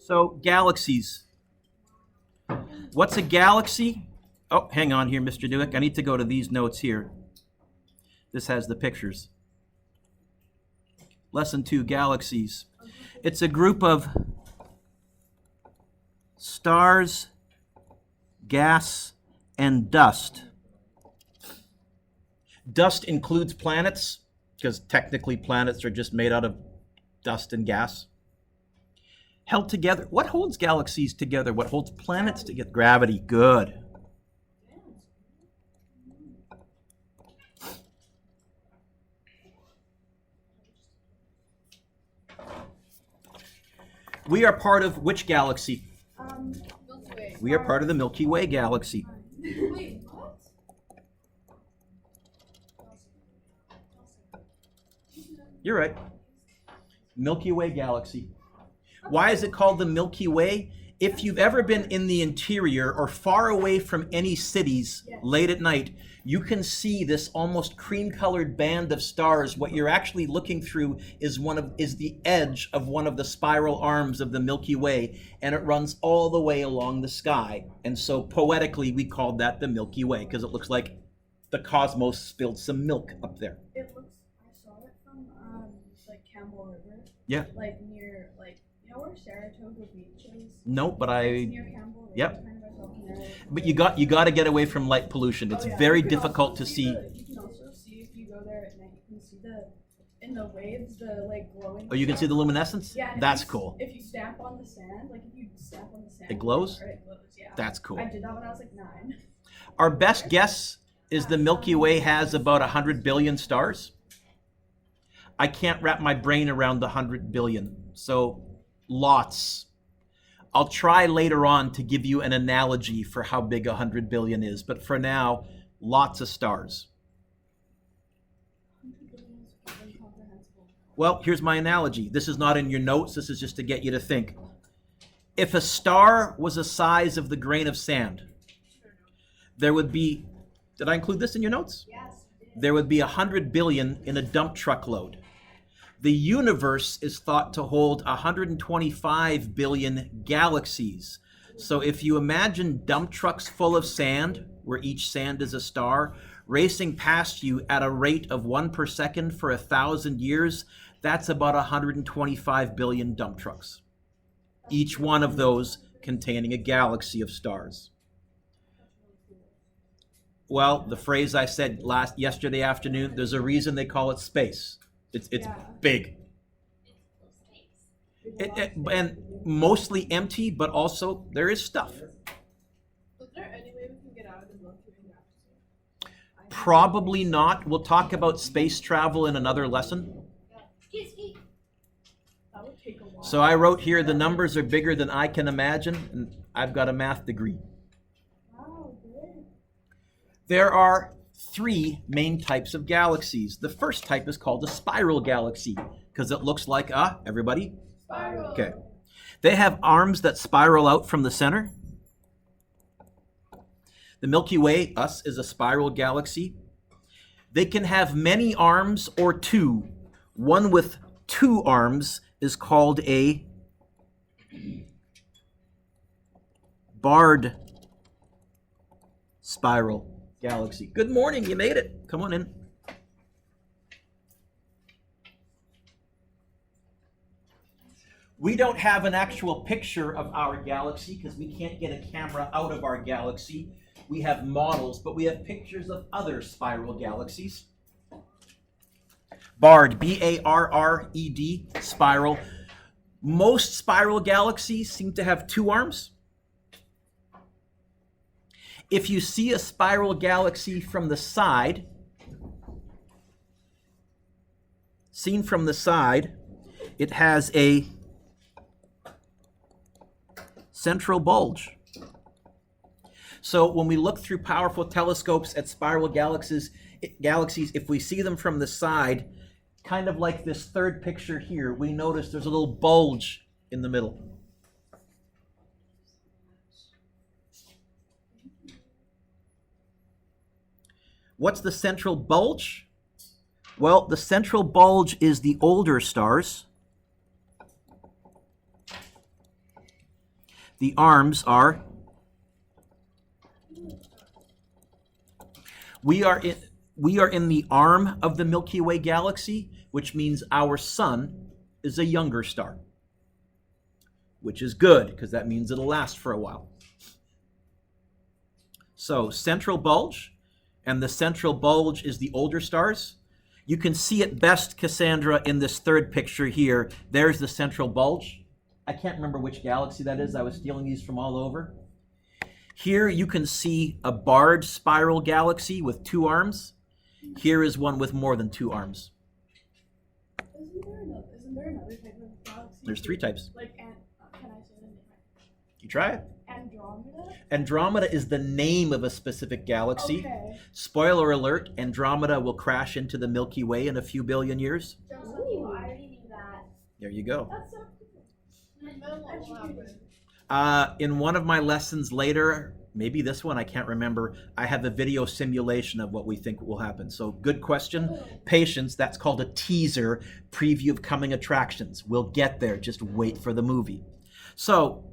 So, galaxies. What's a galaxy? Oh, hang on here, Mr. Newick. I need to go to these notes here. This has the pictures. Lesson 2, galaxies. It's a group of stars, gas, and dust. Dust includes planets, because technically planets are just made out of dust and gas. Held together. What holds galaxies together? What holds planets together? Gravity. Good. We are part of which galaxy? Milky Way. We are part of the Milky Way galaxy. Wait, what? You're right. Milky Way galaxy. Why is it called the Milky Way? If you've ever been in the interior or far away from any cities late at night, you can see this almost cream-colored band of stars. What you're actually looking through is the edge of one of the spiral arms of the Milky Way, and it runs all the way along the sky. And so poetically, we called that the Milky Way because it looks like the cosmos spilled some milk up there. It looks. I saw it from like Campbell River. Yeah. Like near you know where Saratoga Beach is? No, but It's near Campbell River. Yep. Kind of But you got to get away from light pollution. It's very difficult to see. You can also see if you go there at night. You can see in the waves the glowing. Oh, you can see the luminescence? Yeah. That's cool. If you stamp on the sand, if you stamp on the sand, It glows? It glows. Yeah. That's cool. I did that when I was 9. Our best guess is the Milky Way has about 100 billion stars. I can't wrap my brain around the 100 billion. So lots. I'll try later on to give you an analogy for how big 100 billion is, but for now, lots of stars. Well, here's my analogy. This is not in your notes. This is just to get you to think. If a star was the size of the grain of sand, there would be, did I include this in your notes? Yes. There would be 100 billion in a dump truck load. The universe is thought to hold 125 billion galaxies. So if you imagine dump trucks full of sand, where each sand is a star, racing past you at a rate of 1 per second for 1,000 years, that's about 125 billion dump trucks. Each one of those containing a galaxy of stars. Well, the phrase I said yesterday afternoon, there's a reason they call it space. It's big. And mostly empty, but also there is stuff. Is there any way we can get out of the Milky Way galaxy? Probably not. We'll talk about space travel in another lesson. That would take a while. So I wrote here, the numbers are bigger than I can imagine, and I've got a math degree. Wow, good. There are 3 main types of galaxies. The first type is called a spiral galaxy because it looks like everybody? Spiral. Okay. They have arms that spiral out from the center. The Milky Way, us, is a spiral galaxy. They can have many arms or 2. One with 2 arms is called a barred spiral galaxy. Good morning, you made it. Come on in. We don't have an actual picture of our galaxy because we can't get a camera out of our galaxy. We have models, but we have pictures of other spiral galaxies. Barred, B-A-R-R-E-D, spiral. Most spiral galaxies seem to have 2 arms. If you see a spiral galaxy from the side, seen from the side, it has a central bulge. So when we look through powerful telescopes at spiral galaxies, if we see them from the side, kind of like this third picture here, we notice there's a little bulge in the middle. What's the central bulge? Well, the central bulge is the older stars. The arms are, we are in the arm of the Milky Way galaxy, which means our sun is a younger star, which is good because that means it'll last for a while. So central bulge, and the central bulge is the older stars. You can see it best, Cassandra, in this third picture here. There's the central bulge. I can't remember which galaxy that is. I was stealing these from all over. Here you can see a barred spiral galaxy with 2 arms. Here is one with more than 2 arms. Isn't there another type of galaxy? There's 3 types. Like, can I say the name? You try it. Andromeda? Andromeda is the name of a specific galaxy. Okay. Spoiler alert, Andromeda will crash into the Milky Way in a few billion years. Ooh, I already knew that. There you go. That's so cool. In one of my lessons later, maybe this one, I can't remember, I have a video simulation of what we think will happen. So good question. Patience, that's called a teaser, preview of coming attractions. We'll get there, just wait for the movie. So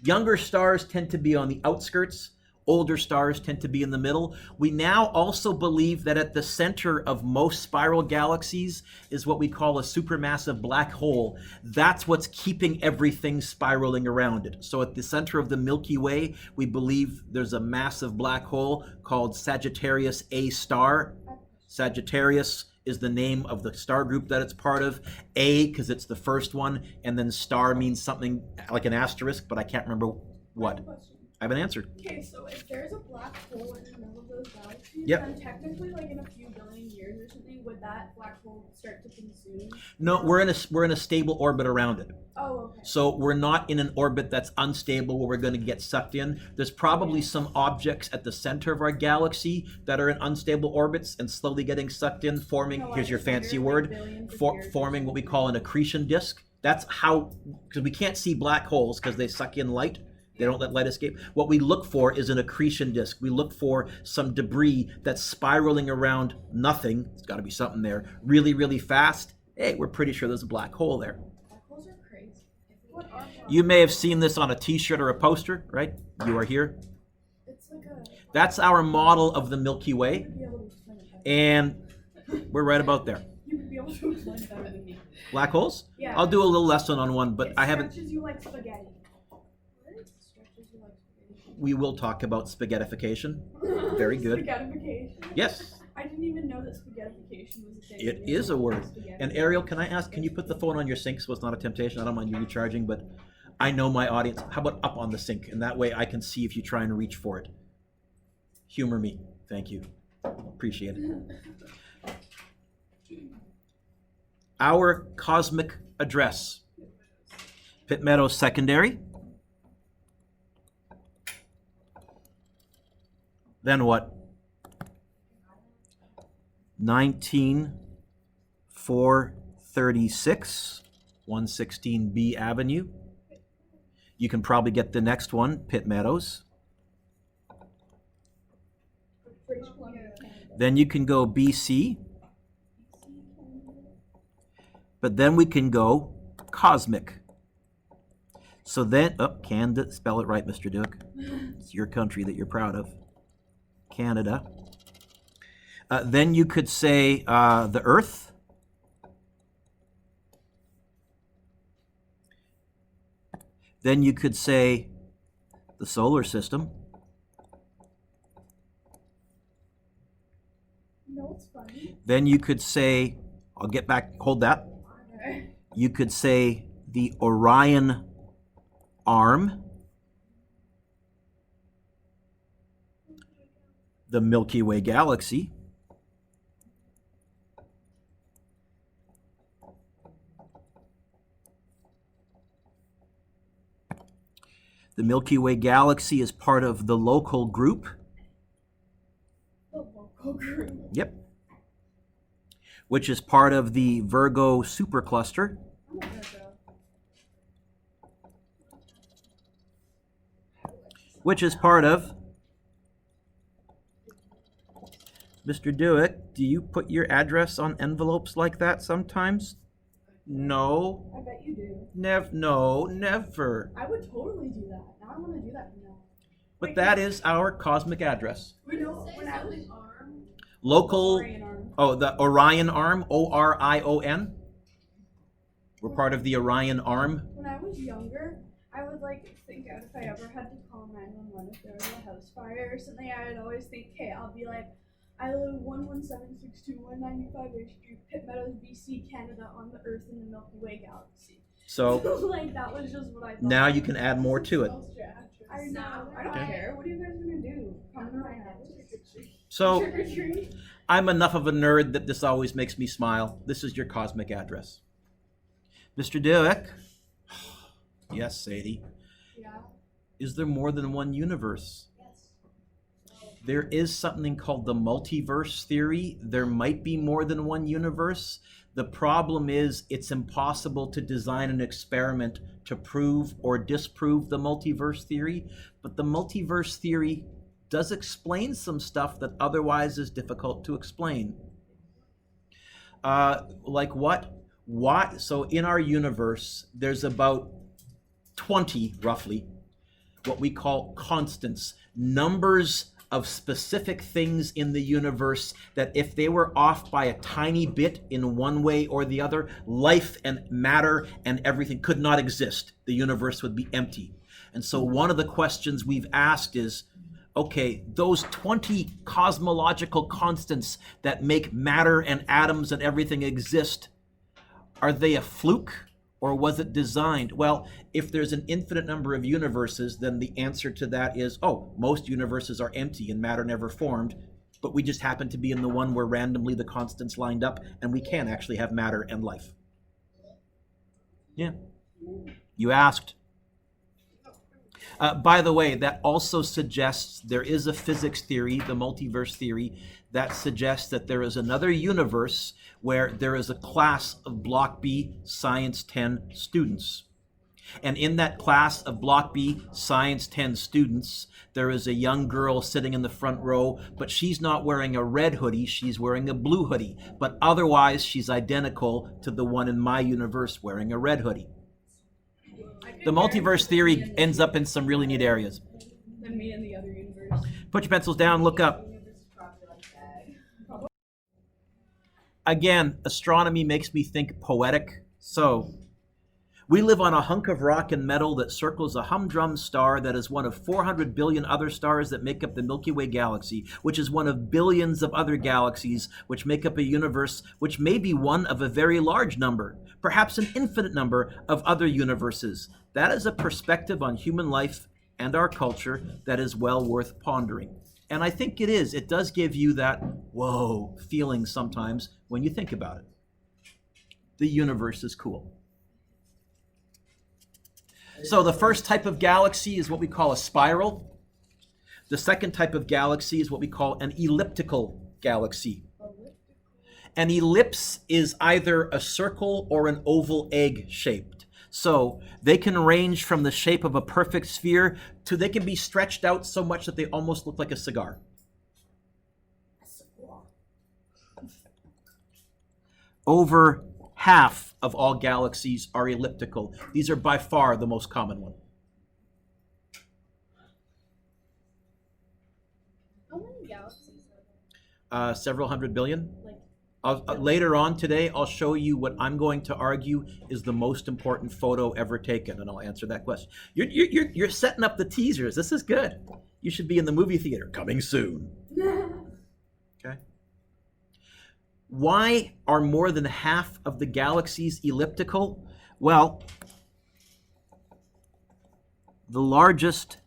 younger stars tend to be on the outskirts. Older stars tend to be in the middle. We now also believe that at the center of most spiral galaxies is what we call a supermassive black hole. That's what's keeping everything spiraling around it. So at the center of the Milky Way, we believe there's a massive black hole called Sagittarius A star. Sagittarius is the name of the star group that it's part of. A, because it's the first one, and then star means something like an asterisk, but I can't remember what. I haven't answered. Okay, so if there's a black hole in the middle of those galaxies, Yep. then technically, like in a few billion years or something, would that black hole start to consume? No, we're in a stable orbit around it. Oh, okay. So we're not in an orbit that's unstable where we're going to get sucked in. There's probably some objects at the center of our galaxy that are in unstable orbits and slowly getting sucked in, forming, No, I here's your just fancy wondered, word, like, billions of years. forming what we call an accretion disk. That's how, because we can't see black holes because they suck in light. They don't let light escape. What we look for is an accretion disk. We look for some debris that's spiraling around nothing. There's got to be something there really, really fast. Hey, we're pretty sure there's a black hole there. Black holes are crazy. What are black You may have seen this on a t-shirt or a poster, right? You are here. It's like a. That's our model of the Milky Way, You'd be able to explain it better. and we're right about there. You would be able to explain it better than me. Black holes? Yeah. I'll do a little lesson on one, but It I haven't. stretches you like spaghetti. What? Stretches you like spaghetti. We will talk about spaghettification. Very good. Spaghettification. Yes, I didn't even know that spaghettification was a thing. it is a word. And Ariel, can I ask, can you put the phone on your sink so it's not a temptation? I don't mind you recharging, but I know my audience. How about up on the sink? And that way I can see if you try and reach for it. Humor me. Thank you. Appreciate it. Our cosmic address. Pitt Meadows Secondary. Then what? 19436, 116B Avenue. You can probably get the next one, Pitt Meadows. British Columbia, Canada. Then you can go BC. But then we can go cosmic. So then, Canada, spell it right, Mr. Duke. It's your country that you're proud of. Canada. Then you could say the Earth. Then you could say the solar system. No, it's funny. Then you could say, I'll get back, hold that. Okay. You could say the Orion arm. The Milky Way galaxy. The Milky Way galaxy is part of the local group. The local group. Yep. Which is part of the Virgo supercluster. I'm a Virgo. Which is part of. Mr. Dewick, do you put your address on envelopes like that sometimes? No. I bet you you do. No, never. I would totally do that. Now I want to do that from now. But that is our cosmic address. You know, when I was Local, Orion arm. oh, the Orion Arm, Orion. We're part of the Orion Arm. When I was younger, I would like think if I ever had to call 911 if there was a house fire or something, I would always think, okay, I'll be like, I live 11762 195 H Street, Pitt Meadows, BC, Canada, on the Earth in the Milky Way galaxy. So like that was just what I thought. now you can add more to it. I know. I don't Okay. care. What are you guys gonna do? Come to my house. So Trick or treat. I'm enough of a nerd that this always makes me smile. This is your cosmic address. Mr. Dewick. Yes, Sadie. Yeah. Is there more than one universe? There is something called the multiverse theory. There might be more than one universe. The problem is it's impossible to design an experiment to prove or disprove the multiverse theory, but the multiverse theory does explain some stuff that otherwise is difficult to explain. Like what? Why? So in our universe, there's about 20, roughly, what we call constants, numbers of specific things in the universe that if they were off by a tiny bit in one way or the other, life and matter and everything could not exist. The universe would be empty. And so one of the questions we've asked is, okay, those 20 cosmological constants that make matter and atoms and everything exist, are they a fluke? Or was it designed? Well, if there's an infinite number of universes, then the answer to that is, oh, most universes are empty and matter never formed, but we just happen to be in the one where randomly the constants lined up and we can actually have matter and life. Yeah. You asked. By the way, that also suggests there is a physics theory, the multiverse theory, that suggests that there is another universe where there is a class of Block B Science 10 students. And in that class of Block B Science 10 students, there is a young girl sitting in the front row, but she's not wearing a red hoodie, she's wearing a blue hoodie. But otherwise, she's identical to the one in my universe wearing a red hoodie. The multiverse theory ends up in some really neat areas. Than me and the other universe. Put your pencils down, look up. Again, astronomy makes me think poetic. So, we live on a hunk of rock and metal that circles a humdrum star that is one of 400 billion other stars that make up the Milky Way galaxy, which is one of billions of other galaxies which make up a universe which may be one of a very large number, perhaps an infinite number of other universes. That is a perspective on human life and our culture that is well worth pondering. And I think it is. It does give you that, whoa, feeling sometimes when you think about it. The universe is cool. So the first type of galaxy is what we call a spiral. The second type of galaxy is what we call an elliptical galaxy. An ellipse is either a circle or an oval egg shaped. So they can range from the shape of a perfect sphere to they can be stretched out so much that they almost look like a cigar. Over half of all galaxies are elliptical. These are by far the most common one. How many galaxies are there? Several hundred billion. Like, Later on today, I'll show you what I'm going to argue is the most important photo ever taken, and I'll answer that question. You're setting up the teasers. This is good. You should be in the movie theater. Coming soon. Okay. Why are more than half of the galaxies elliptical? Well, the largest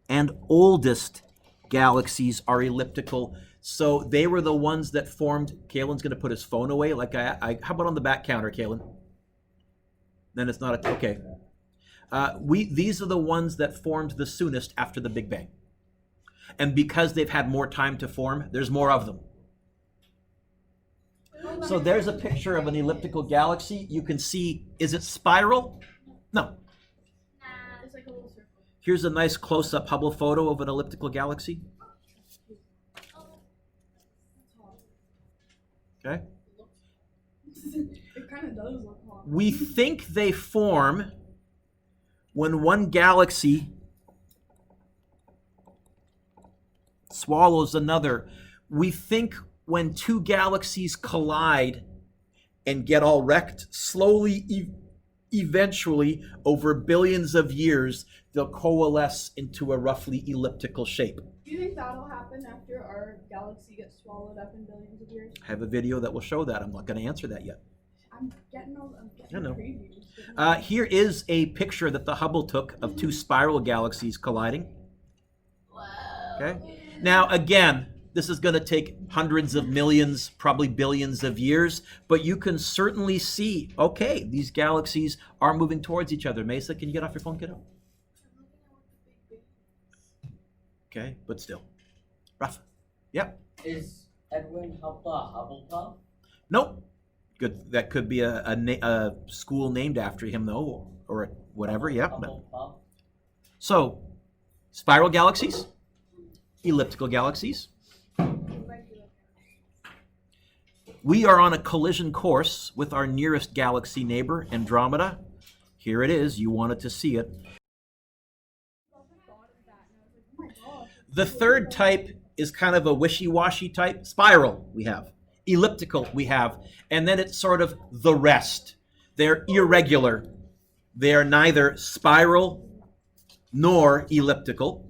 and oldest galaxies are elliptical. So they were the ones that formed. Kalen's going to put his phone away. Like how about on the back counter, Kalen? Then it's not okay. These are the ones that formed the soonest after the Big Bang. And because they've had more time to form, there's more of them. So there's a picture of an elliptical galaxy. You can see, is it spiral? No. it's like a little circle. Here's a nice close-up Hubble photo of an elliptical galaxy. Okay. It kind of does look hot. We think they form when one galaxy swallows another. We think when two galaxies collide and get all wrecked, slowly, eventually, over billions of years, they'll coalesce into a roughly elliptical shape. Do you think that'll happen after our galaxy gets swallowed up in billions of years? I have a video that will show that. I'm not going to answer that yet. I'm getting I know. previews. Here is a picture that the Hubble took of two spiral galaxies colliding. Wow. Okay. Now, again, this is going to take hundreds of millions, probably billions of years, but you can certainly see, okay, these galaxies are moving towards each other. Mesa, can you get off your phone, kiddo? Okay, but still. Rafa. Yep. Is Edwin Hubble a Hufflepuff? Nope. Good. That could be a school named after him, though, or whatever. Yep. Hufflepuff? So, spiral galaxies, elliptical galaxies. We are on a collision course with our nearest galaxy neighbor, Andromeda. Here it is. You wanted to see it. The third type is kind of a wishy-washy type. Spiral, we have. Elliptical, we have. And then it's sort of the rest. They're irregular. They are neither spiral nor elliptical.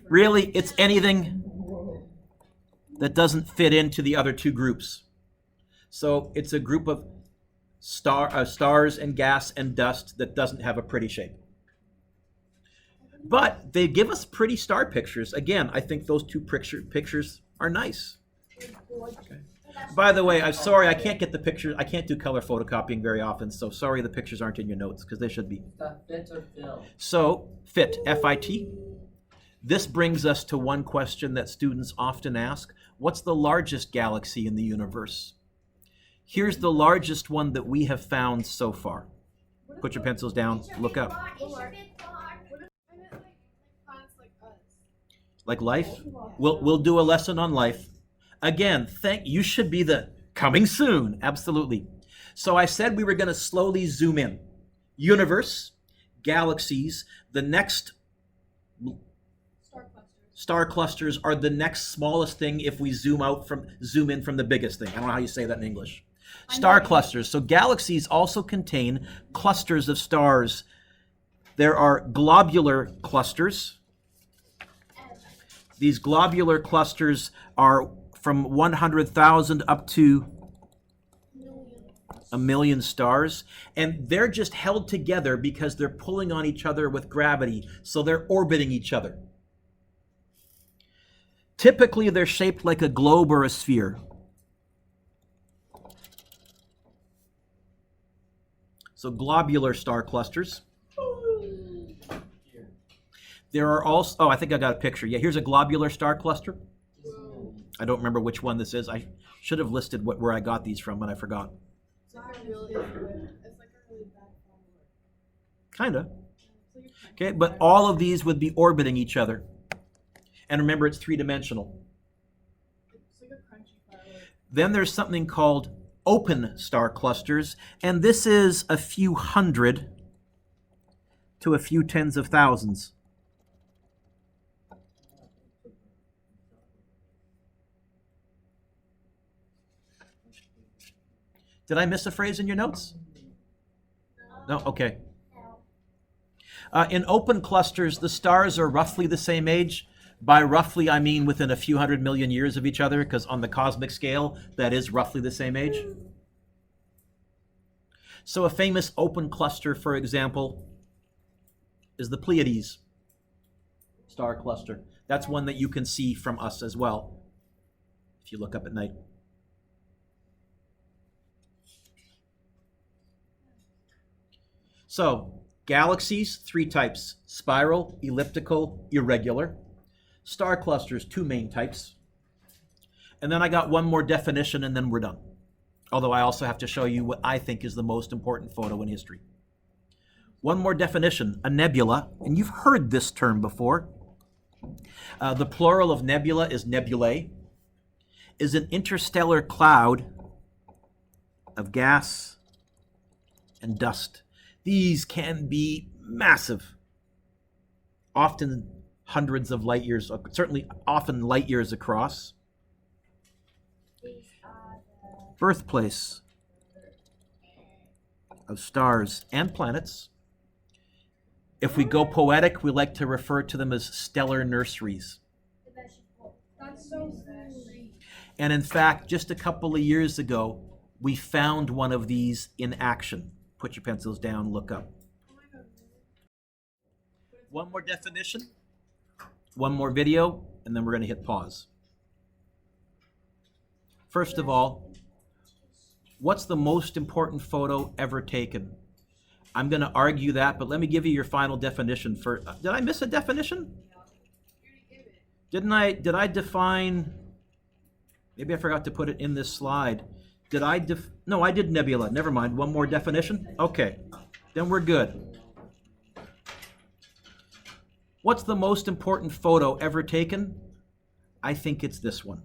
Really, it's anything that doesn't fit into the other two groups. So it's a group of stars and gas and dust that doesn't have a pretty shape. But they give us pretty star pictures. Again, I think those two pictures are nice. Okay. By the way, I'm sorry, I can't get the pictures. I can't do color photocopying very often, so sorry the pictures aren't in your notes, because they should be. Fit or fill? So, fit, F-I-T. This brings us to one question that students often ask. What's the largest galaxy in the universe? Here's the largest one that we have found so far. Put your pencils down, look up. Like life? We'll do a lesson on life. Again, you should be the coming soon. Absolutely. So I said we were going to slowly zoom in. Universe, galaxies, the next star clusters are the next smallest thing if we zoom in from the biggest thing. I don't know how you say that in English. Star clusters. So galaxies also contain clusters of stars. There are globular clusters. These globular clusters are from 100,000 up to a million stars, and they're just held together because they're pulling on each other with gravity, so they're orbiting each other. Typically, they're shaped like a globe or a sphere. So globular star clusters. There are also, oh, I think I got a picture. Yeah, here's a globular star cluster. I don't remember which one this is. I should have listed where I got these from, but I forgot. It's like a really bad Kind of. Okay, but all of these would be orbiting each other. And remember, it's three-dimensional. It's like a crunchy firework. Then there's something called open star clusters, and this is a few hundred to a few tens of thousands. Did I miss a phrase in your notes? No? Okay. In open clusters, the stars are roughly the same age. By roughly, I mean within a few 100 million years of each other, because on the cosmic scale, that is roughly the same age. So a famous open cluster, for example, is the Pleiades star cluster. That's one that you can see from us as well, if you look up at night. So, galaxies, three types: spiral, elliptical, irregular. Star clusters, two main types. And then I got one more definition, and then we're done. Although I also have to show you what I think is the most important photo in history. One more definition: a nebula, and you've heard this term before. The plural of nebula is nebulae, is an interstellar cloud of gas and dust. These can be massive, often hundreds of light years, certainly often light years across. Birthplace of stars and planets. If we go poetic, we like to refer to them as stellar nurseries. That's so cool. And in fact, just a couple of years ago, we found one of these in action. Put your pencils down, look up. One more definition, one more video, and then we're going to hit pause. First of all, what's the most important photo ever taken? I'm going to argue that, but let me give you your final definition first. Did I miss a definition? Did I define? Maybe I forgot to put it in this slide. No, I did nebula. Never mind. One more definition? Okay. Then we're good. What's the most important photo ever taken? I think it's this one.